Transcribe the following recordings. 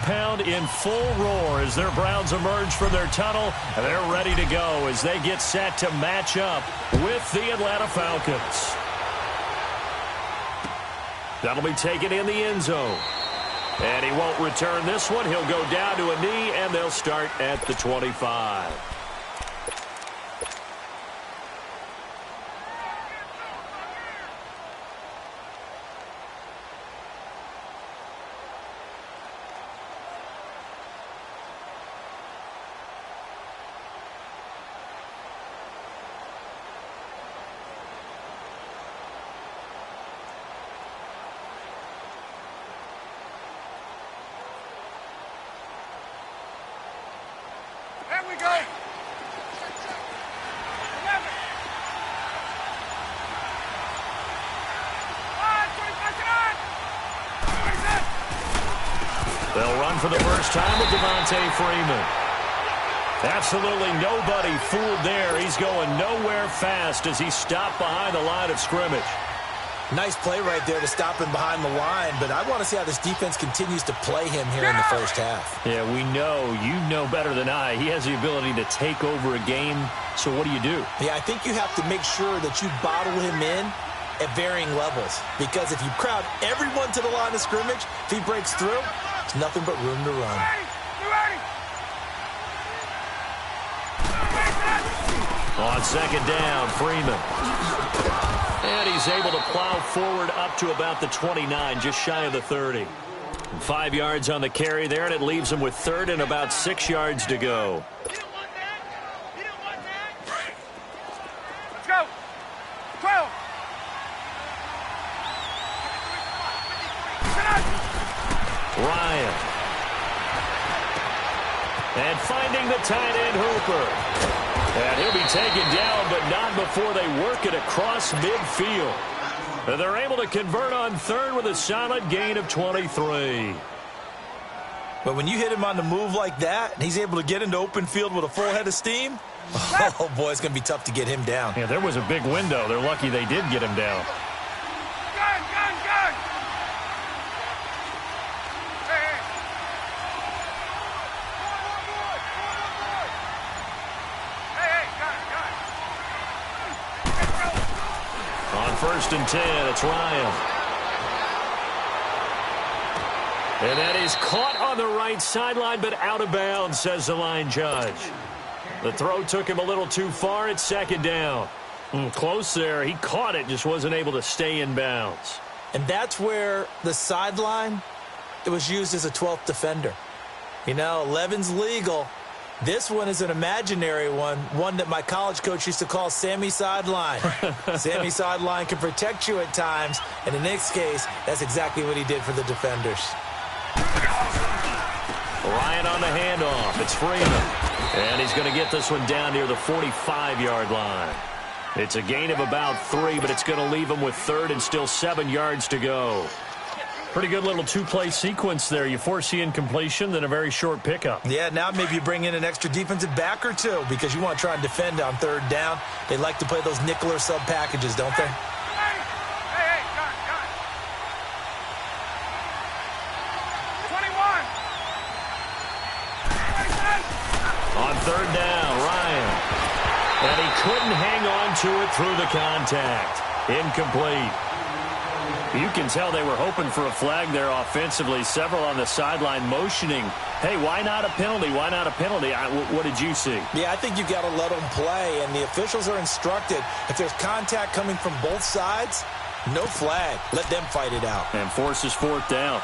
pound in full roar as their Browns emerge from their tunnel. And they're ready to go as they get set to match up with the Atlanta Falcons. That'll be taken in the end zone. And he won't return this one. He'll go down to a knee, and they'll start at the 25. They'll run for the first time with Freeman. Absolutely nobody fooled there. He's going nowhere fast as he's stopped behind the line of scrimmage. Nice play right there to stop him behind the line, but I want to see how this defense continues to play him here in the first half. Yeah, we know. You know better than I. He has the ability to take over a game, so what do you do? Yeah, I think you have to make sure that you bottle him in at varying levels, because if you crowd everyone to the line of scrimmage, if he breaks through, there's nothing but room to run. On second down, Freeman. And he's able to plow forward up to about the 29, just shy of the 30. 5 yards on the carry there, and it leaves him with third and about 6 yards to go. Let's go. 12. Ryan. And finding the tight end Hooper. And he'll be taken down, but not before they work it across midfield. And they're able to convert on third with a solid gain of 23. But when you hit him on the move like that, and he's able to get into open field with a full head of steam, oh, boy, it's going to be tough to get him down. Yeah, there was a big window. They're lucky they did get him down. Gun. Hey. On 1st and 10, it's Ryan. And that is caught on the right sideline, but out of bounds, says the line judge. The throw took him a little too far. It's second down. Close there. He caught it, just wasn't able to stay in bounds. And that's where the sideline, it was used as a 12th defender. You know, 11's legal. This one is an imaginary one that my college coach used to call Sammy Sideline. Sammy Sideline can protect you at times, and in this case, that's exactly what he did for the defenders. Ryan on the handoff. It's Freeman. And he's going to get this one down near the 45-yard line. It's a gain of about 3, but it's going to leave him with third and still 7 yards to go. Pretty good little two-play sequence there. You force the incompletion, then a very short pickup. Yeah, now maybe you bring in an extra defensive back or two because you want to try and defend on third down. They like to play those nickel or sub packages, don't they? Hey, gun. 21. On third down, Ryan. And he couldn't hang on to it through the contact. Incomplete. You can tell they were hoping for a flag there offensively. Several on the sideline motioning, hey, why not a penalty? Why not a penalty? What did you see? Yeah, I think you've got to let them play, and the officials are instructed. If there's contact coming from both sides, no flag. Let them fight it out. And forces fourth down.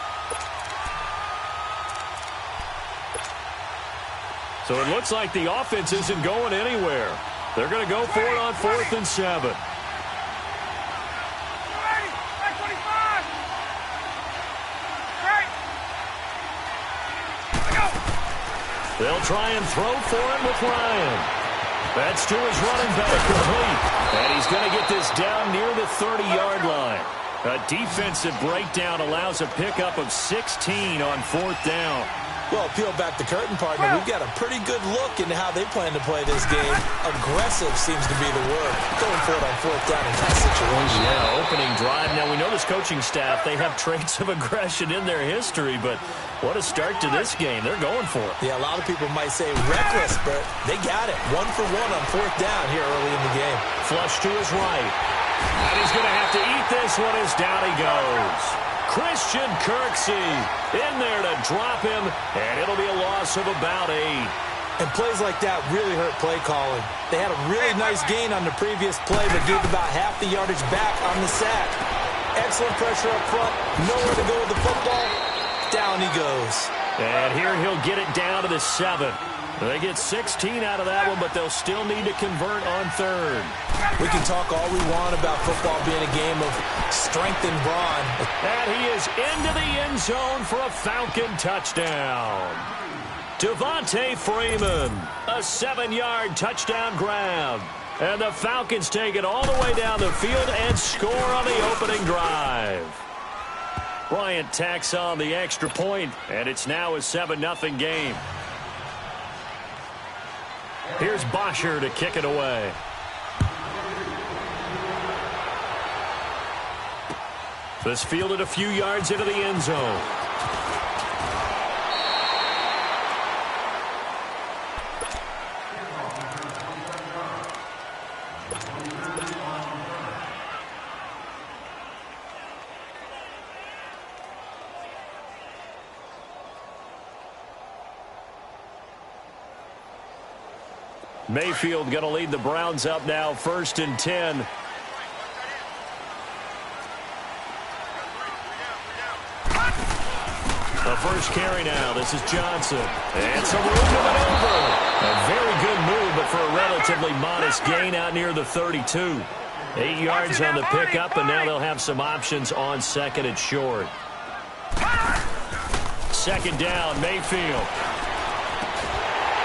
So it looks like the offense isn't going anywhere. They're going to go for it on 4th and 7. They'll try and throw for him with Ryan. That's to his running back, complete. And he's going to get this down near the 30-yard line. A defensive breakdown allows a pickup of 16 on 4th down. Well, peel back the curtain, partner. We've got a pretty good look into how they plan to play this game. Aggressive seems to be the word. Going for it on fourth down in that situation. Yeah, opening drive. Now, we know this coaching staff, they have traits of aggression in their history, but what a start to this game. They're going for it. Yeah, a lot of people might say reckless, but they got it. 1 for 1 on fourth down here early in the game. Flush to his right. And he's going to have to eat this one as down he goes. Christian Kirksey in there to drop him, and it'll be a loss of about 8. And plays like that really hurt play calling. They had a really nice gain on the previous play, but gave about half the yardage back on the sack. Excellent pressure up front. Nowhere to go with the football. Down he goes. And here he'll get it down to the 7. They get 16 out of that one, but they'll still need to convert on third. We can talk all we want about football being a game of strength and brawn. And he is into the end zone for a Falcon touchdown. Devontae Freeman, a 7-yard touchdown grab. And the Falcons take it all the way down the field and score on the opening drive. Bryant tacks on the extra point, and it's now a 7-0 game. Here's Bosher to kick it away. This fielded a few yards into the end zone. Mayfield going to lead the Browns up now, 1st and 10. The first carry now. This is Johnson. And some room to maneuver. A very good move, but for a relatively modest gain out near the 32. 8 yards on the pickup, and now they'll have some options on 2nd and short. 2nd down, Mayfield.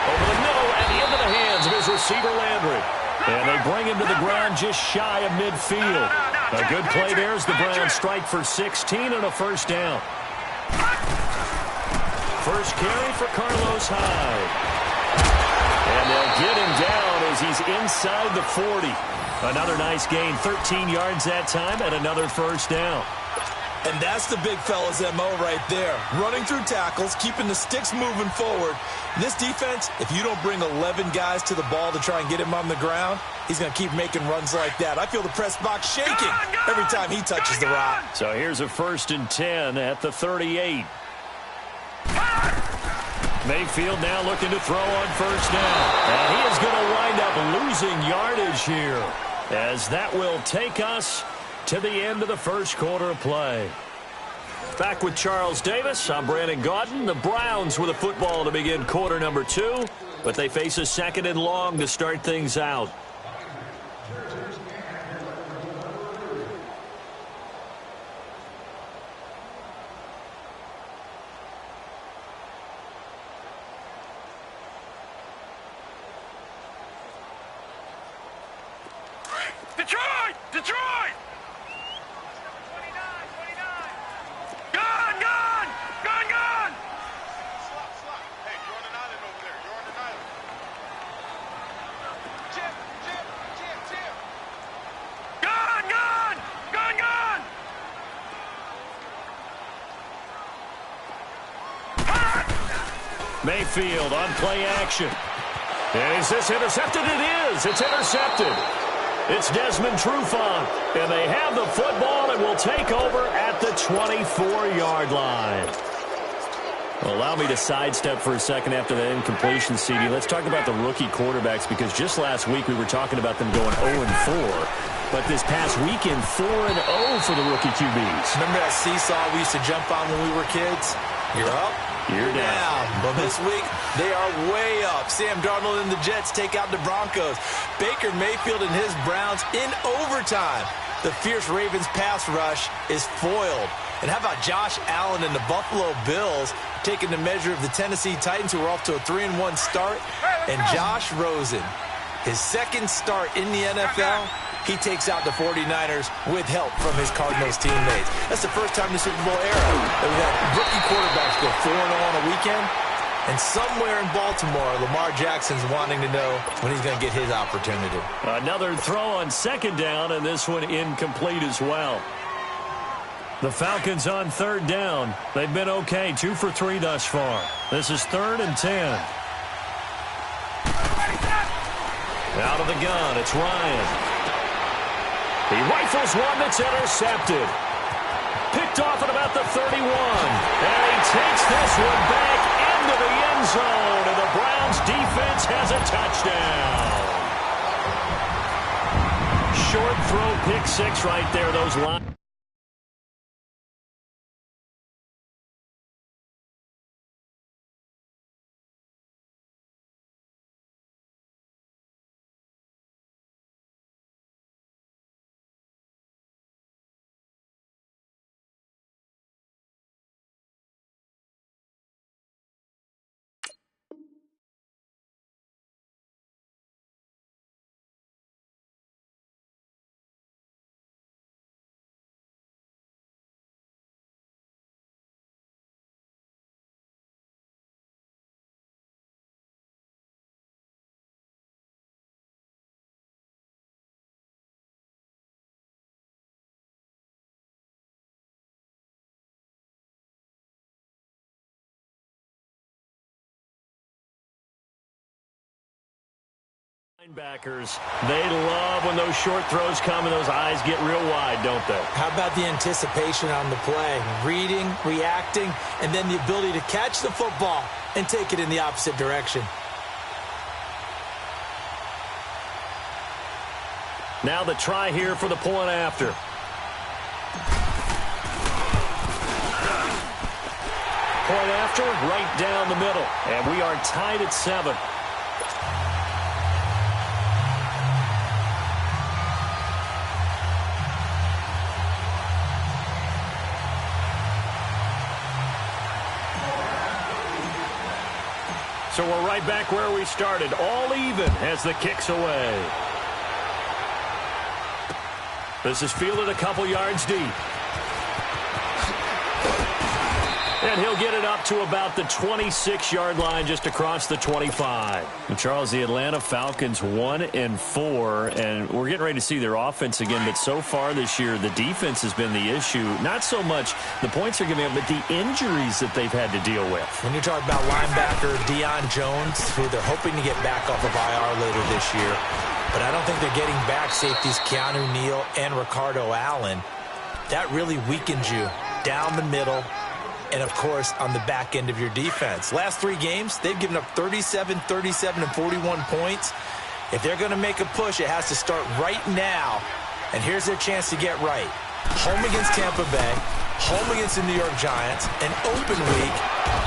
Over the middle and into the hands of his receiver Landry. And they bring him to the ground just shy of midfield. A good play there as the Browns strike for 16 and a first down. First carry for Carlos Hyde. And they'll get him down as he's inside the 40. Another nice gain, 13 yards that time, and another first down. And that's the big fella's MO right there. Running through tackles, keeping the sticks moving forward. This defense, if you don't bring 11 guys to the ball to try and get him on the ground, he's going to keep making runs like that. I feel the press box shaking every time he touches the rock. So here's a 1st and 10 at the 38. Mayfield now looking to throw on first down. And he is going to wind up losing yardage here, as that will take us to the end of the first quarter of play. Back with Charles Davis, I'm Brandon Gaudin. The Browns with a football to begin quarter number 2, but they face a 2nd and long to start things out. Detroit! Detroit! Gone! Gone! Gone! Gone! Hey, you're on an island over there. You're on an island. Chip! Chip! Chip! Chip! Gone! Gone! Gone! Gone! Mayfield on play action. And is this intercepted? It is. It's intercepted. It's Desmond Trufant, and they have the football and will take over at the 24-yard line. Well, allow me to sidestep for a second after that incompletion, CD. Let's talk about the rookie quarterbacks, because just last week we were talking about them going 0-4. But this past weekend, 4-0 for the rookie QBs. Remember that seesaw we used to jump on when we were kids? You're up, you're down. But this week, they are way up. Sam Darnold and the Jets take out the Broncos. Baker Mayfield and his Browns in overtime. The fierce Ravens pass rush is foiled. And how about Josh Allen and the Buffalo Bills taking the measure of the Tennessee Titans, who are off to a 3-1 start? And Josh Rosen, his 2nd start in the NFL, he takes out the 49ers with help from his Cardinals teammates. That's the first time in the Super Bowl era that we've had rookie quarterbacks go 4-0 on a weekend. And somewhere in Baltimore, Lamar Jackson's wanting to know when he's going to get his opportunity. Another throw on second down, and this one incomplete as well. The Falcons on third down. They've been okay, 2 for 3 thus far. This is 3rd and 10. Out of the gun, it's Ryan. He rifles one that's intercepted. Picked off at about the 31. And he takes this one back into the end zone. And the Browns defense has a touchdown. Short throw, pick 6 right there. Those lines. Linebackers, they love when those short throws come and those eyes get real wide, don't they? How about the anticipation on the play? Reading, reacting, and then the ability to catch the football and take it in the opposite direction. Now the try here for the point after. Point after, right down the middle. And we are tied at 7. So we're right back where we started. All even as the kick's away. This is fielded a couple yards deep. And he'll get it up to about the 26-yard line just across the 25. And Charles, the Atlanta Falcons 1-4, and we're getting ready to see their offense again. But so far this year, the defense has been the issue. Not so much the points they're giving up, but the injuries that they've had to deal with. When you're talking about linebacker Deion Jones, who they're hoping to get back off of IR later this year, but I don't think they're getting back safeties Keanu Neal and Ricardo Allen. That really weakens you down the middle. And, of course, on the back end of your defense. Last 3 games, they've given up 37, 37, and 41 points. If they're going to make a push, it has to start right now. And here's their chance to get right. Home against Tampa Bay, home against the New York Giants, an open week,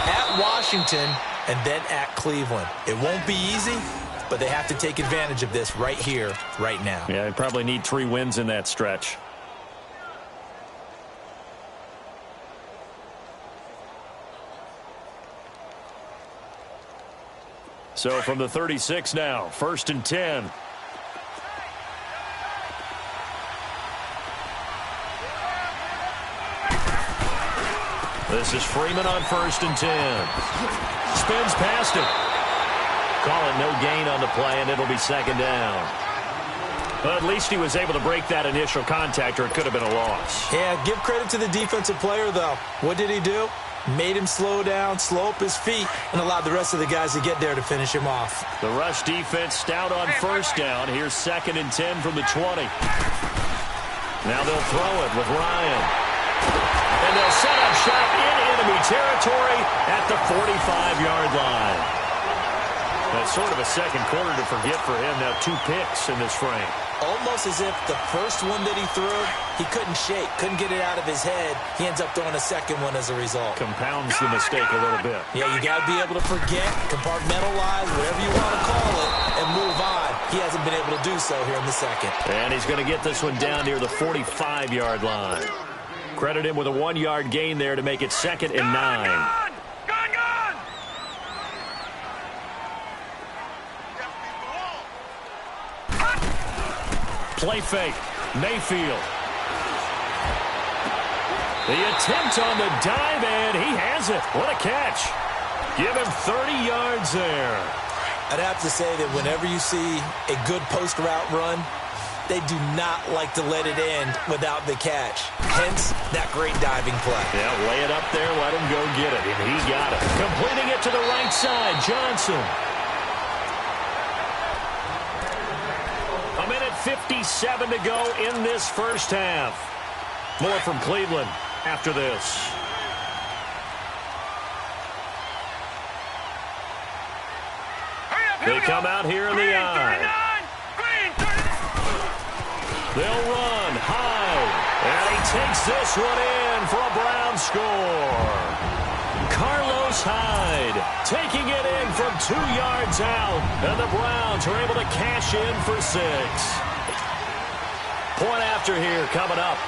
at Washington, and then at Cleveland. It won't be easy, but they have to take advantage of this right here, right now. Yeah, they probably need 3 wins in that stretch. So from the 36 now, 1st and 10. This is Freeman on 1st and 10. Spins past it. Call it no gain on the play, and it'll be 2nd down. But at least he was able to break that initial contact, or it could have been a loss. Yeah, give credit to the defensive player, though. What did he do? Made him slow down, slow up his feet, and allowed the rest of the guys to get there to finish him off. The rush defense stout on 1st down. Here's 2nd and 10 from the 20. Now they'll throw it with Ryan. And they'll set up shop in enemy territory at the 45-yard line. That's sort of a second quarter to forget for him. Now 2 picks in this frame. Almost as if the first one that he threw, he couldn't shake, couldn't get it out of his head. He ends up throwing a second one as a result. Compounds the mistake a little bit. Yeah, you got to be able to forget, compartmentalize, whatever you want to call it, and move on. He hasn't been able to do so here in the second. And he's going to get this one down near the 45-yard line. Credit him with a 1-yard gain there to make it 2nd and 9. Play fake. Mayfield. The attempt on the dive, and he has it. What a catch. Give him 30 yards there. I'd have to say that whenever you see a good post route run, they do not like to let it end without the catch. Hence, that great diving play. Yeah, lay it up there, let him go get it, and he got it. Completing it to the right side, Johnson. A minute 57 to go in this first half. More from Cleveland after this. They come out here in the eye. They'll run high. And he takes this one in for a Brown score. Carlos Hyde taking it in from 2 yards out. And the Browns are able to cash in for 6. Point after here coming up.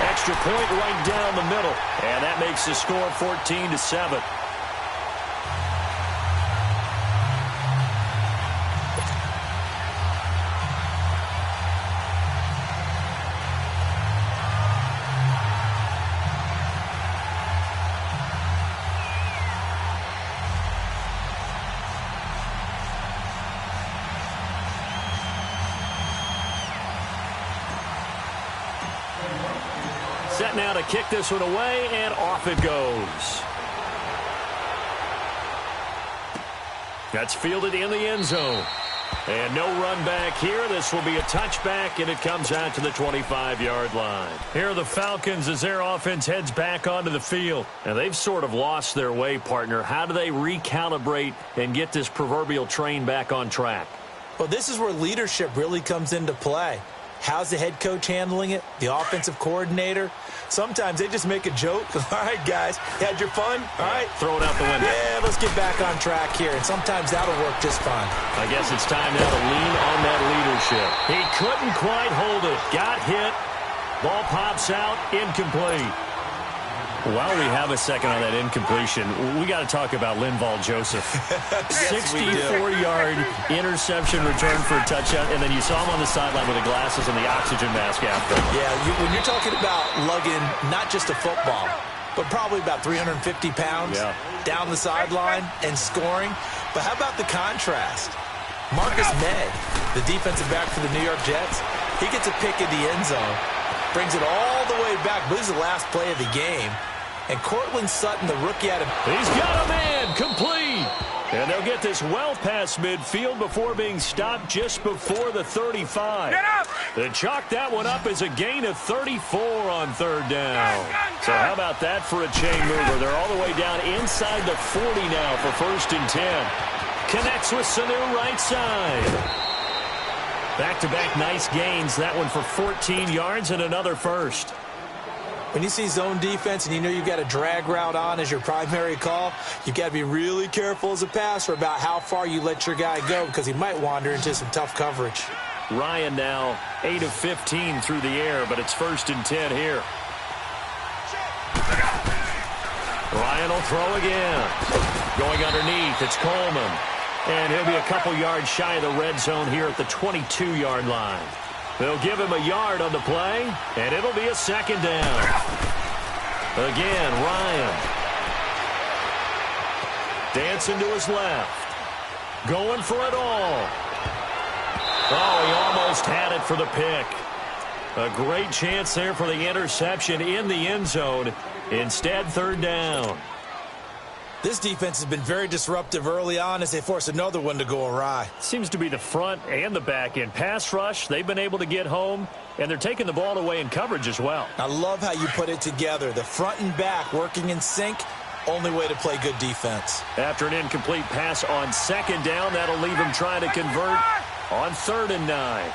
Extra point right down the middle. And that makes the score 14-7. Set now to kick this one away, and off it goes. That's fielded in the end zone. And no run back here. This will be a touchback, and it comes out to the 25-yard line. Here are the Falcons as their offense heads back onto the field. And they've sort of lost their way, partner. How do they recalibrate and get this proverbial train back on track? Well, this is where leadership really comes into play. How's the head coach handling it? The offensive coordinator? Sometimes they just make a joke. All right, guys, you had your fun? All right. Throw it out the window. Yeah, let's get back on track here. And sometimes that'll work just fine. I guess it's time now to lean on that leadership. He couldn't quite hold it. Got hit. Ball pops out. Incomplete. While we have a second on that incompletion, we got to talk about Linval Joseph. 64-yard interception return for a touchdown, and then you saw him on the sideline with the glasses and the oxygen mask after. Yeah, when you're talking about lugging not just a football, but probably about 350 pounds down the sideline and scoring. But how about the contrast? Marcus May, the defensive back for the New York Jets, he gets a pick in the end zone, brings it all the way back, moves the last play of the game. And Cortland Sutton, the rookie out of... He's got a man, complete. And they'll get this well past midfield before being stopped just before the 35. Get up! They chalk that one up as a gain of 34 on third down. So how about that for a chain mover? They're all the way down inside the 40 now for 1st and 10. Connects with Sanu right side. Back-to-back nice gains. That one for 14 yards and another first. When you see zone defense and you know you've got a drag route on as your primary call, you've got to be really careful as a passer about how far you let your guy go because he might wander into some tough coverage. Ryan now 8 of 15 through the air, but it's 1st and 10 here. Ryan will throw again. Going underneath, it's Coleman. And he'll be a couple yards shy of the red zone here at the 22-yard line. They'll give him a yard on the play, and it'll be a 2nd down. Again, Ryan. Dancing to his left. Going for it all. Oh, he almost had it for the pick. A great chance there for the interception in the end zone. Instead, 3rd down. This defense has been very disruptive early on as they force another one to go awry. Seems to be the front and the back end. Pass rush, they've been able to get home, and they're taking the ball away in coverage as well. I love how you put it together. The front and back working in sync, only way to play good defense. After an incomplete pass on 2nd down, that'll leave him trying to convert on 3rd and 9.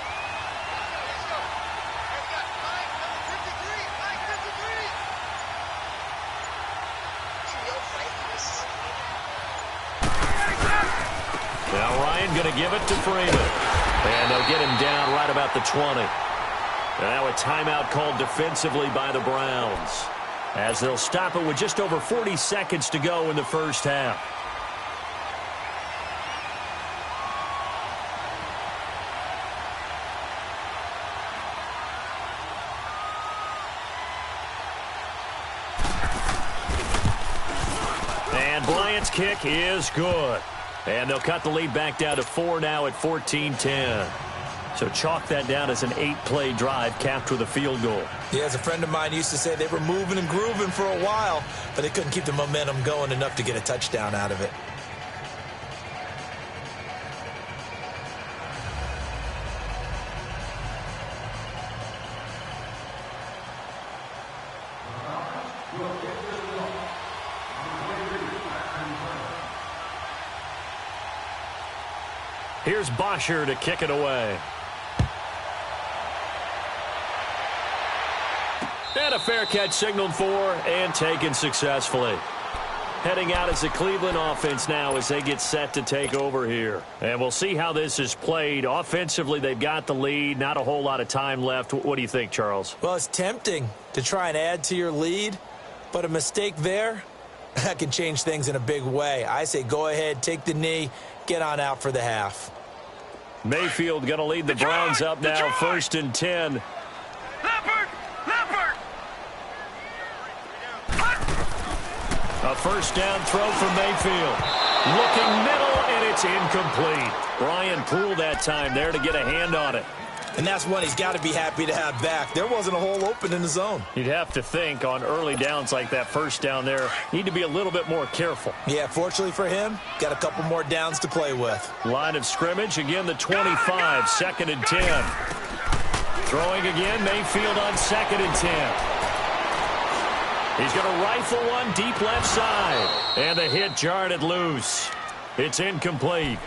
Now Ryan going to give it to Freeman. And they'll get him down right about the 20. Now a timeout called defensively by the Browns, as they'll stop it with just over 40 seconds to go in the first half. And Bryant's kick is good. And they'll cut the lead back down to 4 now at 14-10. So chalk that down as an 8-play drive capped with a field goal. Yeah, as a friend of mine used to say, they were moving and grooving for a while, but they couldn't keep the momentum going enough to get a touchdown out of it. Here's Bosher to kick it away. And a fair catch signaled for and taken successfully. Heading out as the Cleveland offense now as they get set to take over here. And we'll see how this is played. Offensively, they've got the lead. Not a whole lot of time left. What do you think, Charles? Well, it's tempting to try and add to your lead, but a mistake there, that can change things in a big way. I say go ahead, take the knee, get on out for the half. Mayfield going to lead the Browns up now, 1st and 10. A first down throw from Mayfield. Looking middle, and it's incomplete. Brian Poole that time there to get a hand on it. And that's one he's got to be happy to have back. There wasn't a hole open in the zone. You'd have to think on early downs like that first down there, need to be a little bit more careful. Yeah, fortunately for him, got a couple more downs to play with. Line of scrimmage, again the 25, 2nd and 10. Throwing again, Mayfield on 2nd and 10. He's going to rifle one deep left side. And the hit jarred it loose. It's incomplete.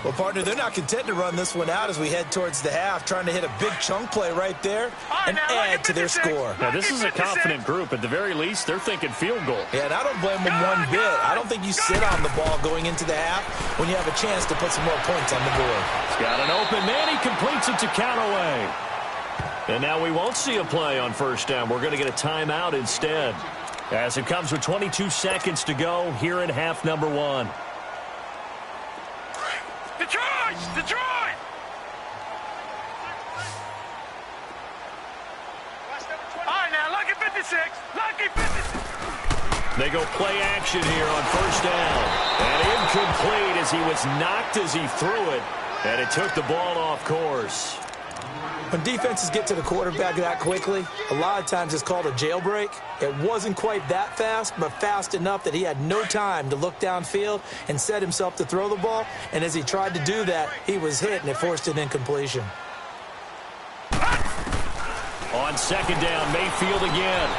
Well, partner, they're not content to run this one out as we head towards the half, trying to hit a big chunk play right there and add to their score. Now, this is a confident group. At the very least, they're thinking field goal. Yeah, and I don't blame them one bit. I don't think you sit on the ball going into the half when you have a chance to put some more points on the board. He's got an open man. He completes it to Callaway. And now we won't see a play on first down. We're going to get a timeout instead. As it comes with 22 seconds to go here in half number 1. Detroit! Detroit! All right, now, lucky 56. Lucky 56. They go play action here on first down. And incomplete as he was knocked as he threw it. And it took the ball off course. When defenses get to the quarterback that quickly, a lot of times it's called a jailbreak. It wasn't quite that fast, but fast enough that he had no time to look downfield and set himself to throw the ball. And as he tried to do that, he was hit, and it forced an incompletion. On second down, Mayfield again.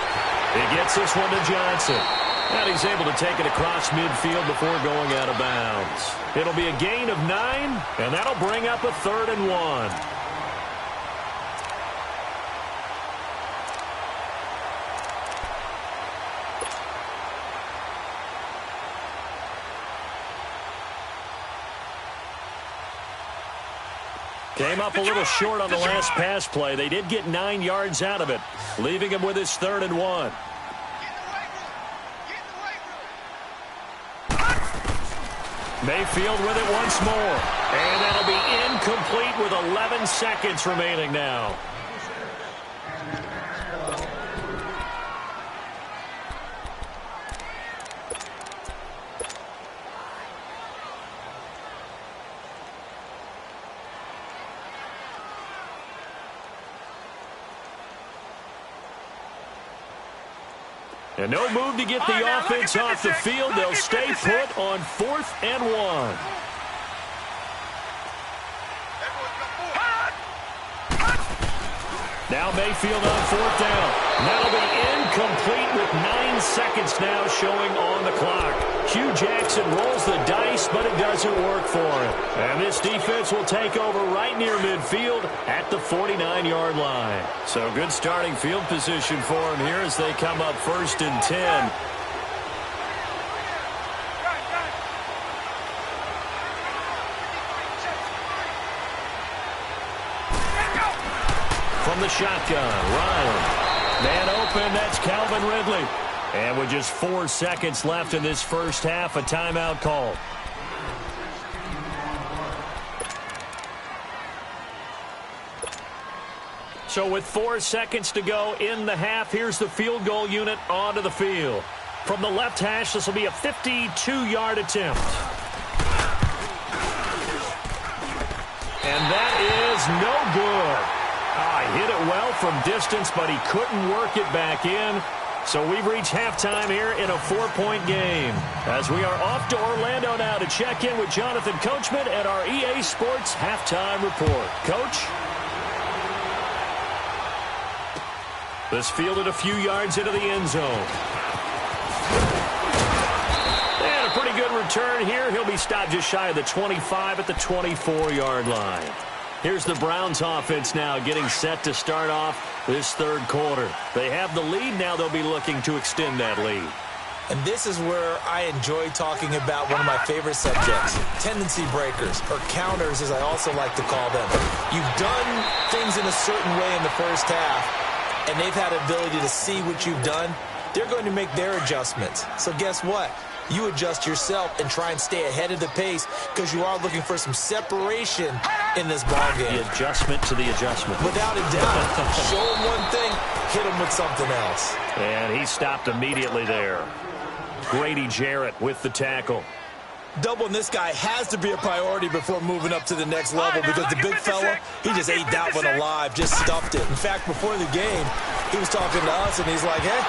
He gets this one to Johnson. And he's able to take it across midfield before going out of bounds. It'll be a gain of 9, and that'll bring up a 3rd and 1. Came up a little short on the last pass play. They did get 9 yards out of it, leaving him with his 3rd and 1. Mayfield with it once more. And that'll be incomplete with 11 seconds remaining now. And no move to get the offense off the field. They'll stay put on 4th and 1. Now Mayfield on 4th down. That'll be incomplete with 9 seconds now showing on the clock. Hugh Jackson rolls the dice, but it doesn't work for him. And this defense will take over right near midfield at the 49-yard line. So good starting field position for him here as they come up 1st and 10. From the shotgun, Ryan. Man open, that's Calvin Ridley. And with just 4 seconds left in this first half, a timeout called. So with 4 seconds to go in the half, here's the field goal unit onto the field. From the left hash, this will be a 52-yard attempt. And that is no good. He hit it well from distance, but he couldn't work it back in. So we've reached halftime here in a 4-point game. As we are off to Orlando now to check in with Jonathan Coachman at our EA Sports Halftime Report. Coach? This fielded a few yards into the end zone. And a pretty good return here. He'll be stopped just shy of the 25 at the 24-yard line. Here's the Browns offense now getting set to start off this third quarter. They have the lead. Now they'll be looking to extend that lead. And this is where I enjoy talking about one of my favorite subjects, tendency breakers, or counters as I also like to call them. You've done things in a certain way in the first half, and they've had the ability to see what you've done. They're going to make their adjustments. So guess what? You adjust yourself and try and stay ahead of the pace because you are looking for some separation in this ballgame. The adjustment to the adjustment. Without a doubt. Show them one thing, hit them with something else. And he stopped immediately there. Grady Jarrett with the tackle. Doubling this guy has to be a priority before moving up to the next level because the big fella, he just ate that one alive, just stuffed it. In fact, before the game, he was talking to us, and he's like, hey,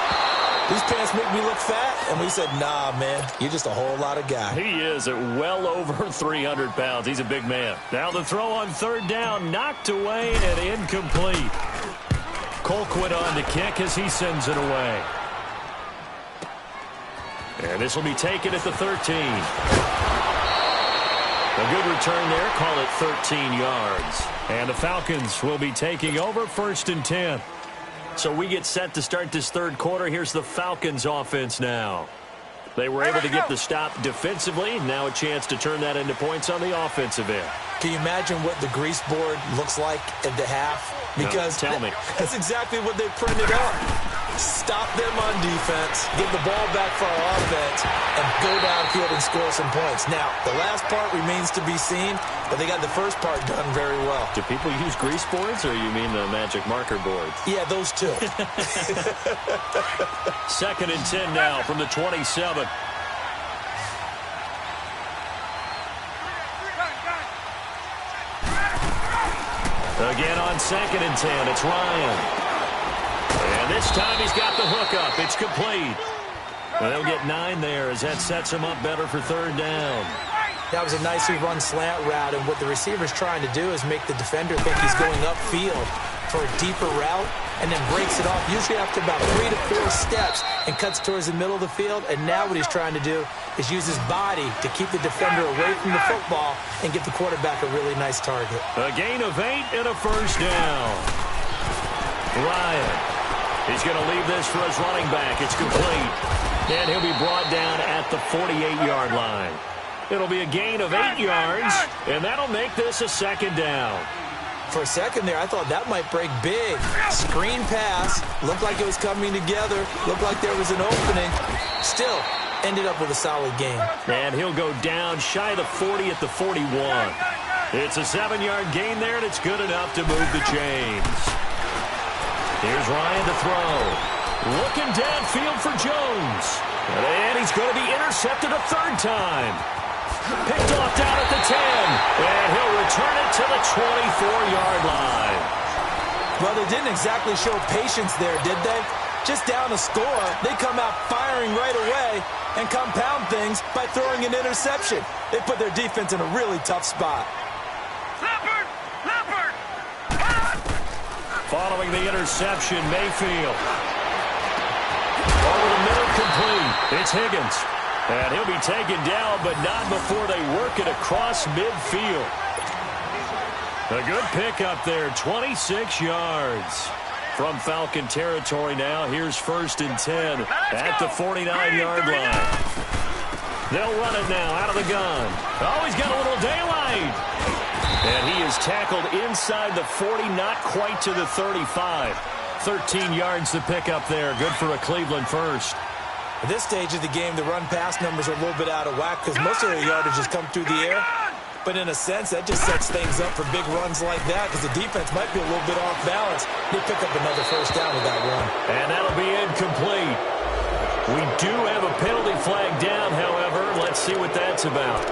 these pants make me look fat. And we said, nah, man, you're just a whole lot of guy. He is at well over 300 pounds. He's a big man. Now the throw on third down, knocked away and incomplete. Colquitt on to kick as he sends it away. And this will be taken at the 13. A good return there. Call it 13 yards. And the Falcons will be taking over 1st and 10. So we get set to start this third quarter. Here's the Falcons offense now. They were able to get the stop defensively. Now a chance to turn that into points on the offensive end. Can you imagine what the grease board looks like at the half? Because no, tell me. That's exactly what they printed up. Stop them on defense, get the ball back for our offense, and go downfield and score some points. Now, the last part remains to be seen, but they got the first part done very well. Do people use grease boards, or you mean the magic marker boards? Yeah, those two. 2nd and 10 now from the 27. Again on 2nd and 10, it's Ryan. And this time he's got the hook up. It's complete. Well, they'll get 9 there as that sets him up better for third down. That was a nicely run slant route, and what the receiver's trying to do is make the defender think he's going upfield for a deeper route and then breaks it off, usually after about 3 to 4 steps, and cuts towards the middle of the field. And now what he's trying to do is use his body to keep the defender away from the football and get the quarterback a really nice target. A gain of 8 and a first down. Ryan. He's going to leave this for his running back. It's complete. And he'll be brought down at the 48-yard line. It'll be a gain of 8 yards, and that'll make this a 2nd down. For a second there, I thought that might break big. Screen pass. Looked like it was coming together. Looked like there was an opening. Still, ended up with a solid game. And he'll go down shy of the 40 at the 41. It's a 7-yard gain there, and it's good enough to move the chains. Here's Ryan to throw. Looking downfield for Jones. And he's going to be intercepted a 3rd time. Picked off down at the 10. And he'll return it to the 24-yard line. Well, they didn't exactly show patience there, did they? Just down a score, they come out firing right away and compound things by throwing an interception. They put their defense in a really tough spot. Following the interception, Mayfield. Over the middle, complete. It's Higgins. And he'll be taken down, but not before they work it across midfield. A good pickup there, 26 yards. From Falcon territory now, here's 1st and 10 at the 49-yard line. They'll run it now out of the gun. Oh, he's got a little daylight. And he is tackled inside the 40, not quite to the 35. 13 yards to pick up there. Good for a Cleveland first. At this stage of the game, the run-pass numbers are a little bit out of whack because most of their yardage has come through the air. But in a sense, that just sets things up for big runs like that because the defense might be a little bit off balance. They pick up another first down with that run. And that'll be incomplete. We do have a penalty flag down, however. Let's see what that's about.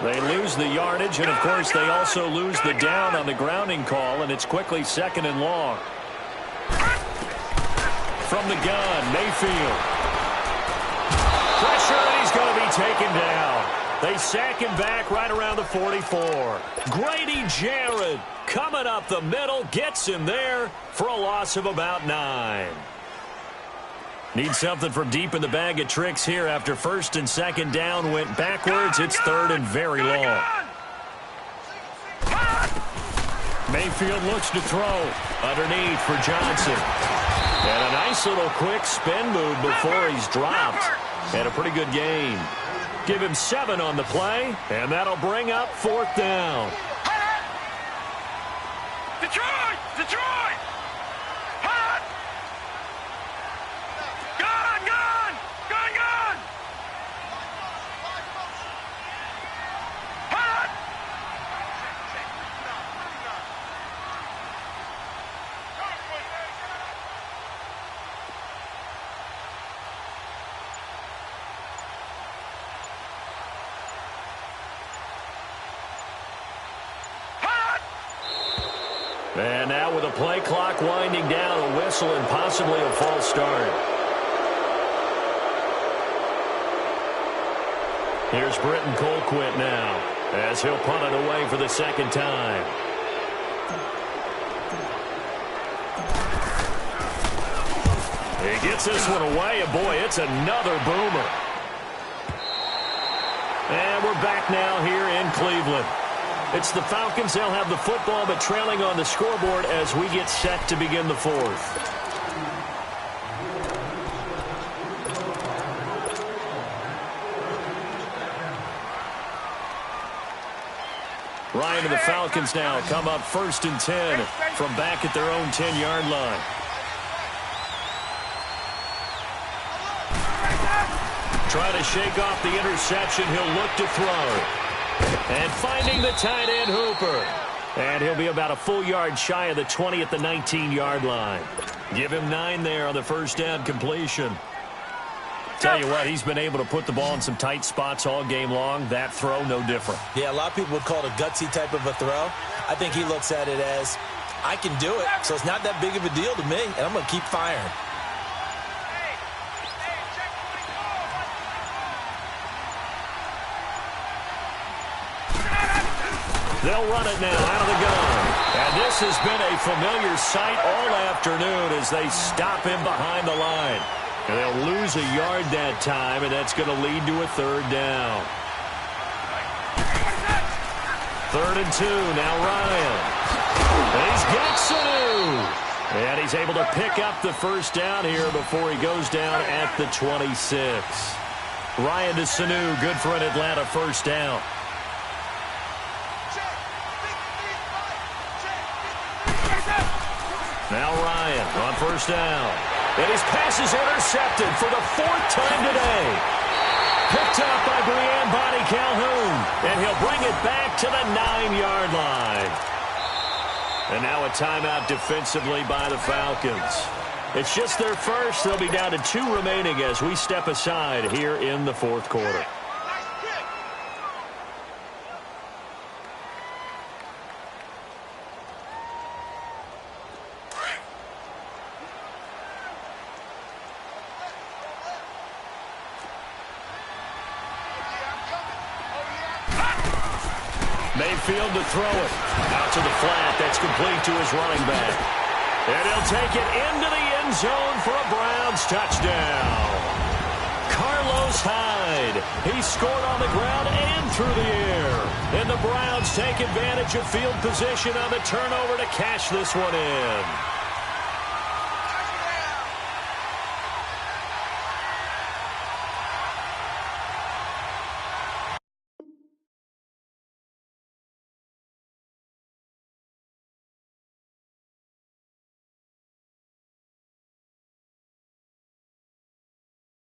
They lose the yardage, and, of course, they also lose the down on the grounding call, and it's quickly 2nd and long. From the gun, Mayfield. Pressure, and he's going to be taken down. They sack him back right around the 44. Grady Jarrett coming up the middle, gets him there for a loss of about 9. Need something from deep in the bag of tricks here after 1st and 2nd down went backwards. It's 3rd and very long. Mayfield looks to throw underneath for Johnson. And a nice little quick spin move before he's dropped. And a pretty good gain. Give him 7 on the play, and that'll bring up 4th down. Detroit! Detroit! Hot! Gun! Gun! Gun! Gun! Hot! And now with a play clock winding down, a whistle and possibly a false start. Here's Britton Colquitt now as he'll punt it away for the 2nd time. He gets this one away, and boy, it's another boomer. And we're back now here in Cleveland. It's the Falcons. They'll have the football, but trailing on the scoreboard as we get set to begin the 4th. Ryan and the Falcons now come up 1st and 10 from back at their own 10-yard line. Trying to shake off the interception. He'll look to throw. And finding the tight end, Hooper. And he'll be about a full yard shy of the 20 at the 19-yard line. Give him 9 there on the 1st down completion. Tell you what, he's been able to put the ball in some tight spots all game long. That throw, no different. Yeah, a lot of people would call it a gutsy type of a throw. I think he looks at it as, I can do it, so it's not that big of a deal to me, and I'm going to keep firing. They'll run it now out of the gun. And this has been a familiar sight all afternoon as they stop him behind the line. And they'll lose a yard that time, and that's going to lead to a 3rd down. 3rd and 2, now Ryan. And he's got Sanu. And he's able to pick up the 1st down here before he goes down at the 26. Ryan to Sanu, good for an Atlanta 1st down. Now Ryan on 1st down. And his pass is intercepted for the 4th time today. Picked up by Brian Bonnie Calhoun. And he'll bring it back to the 9-yard line. And now a timeout defensively by the Falcons. It's just their first. They'll be down to 2 remaining as we step aside here in the 4th quarter. Mayfield to throw it. Out to the flat. That's complete to his running back. And he'll take it into the end zone for a Browns touchdown. Carlos Hyde. He scored on the ground and through the air. And the Browns take advantage of field position on the turnover to cash this one in.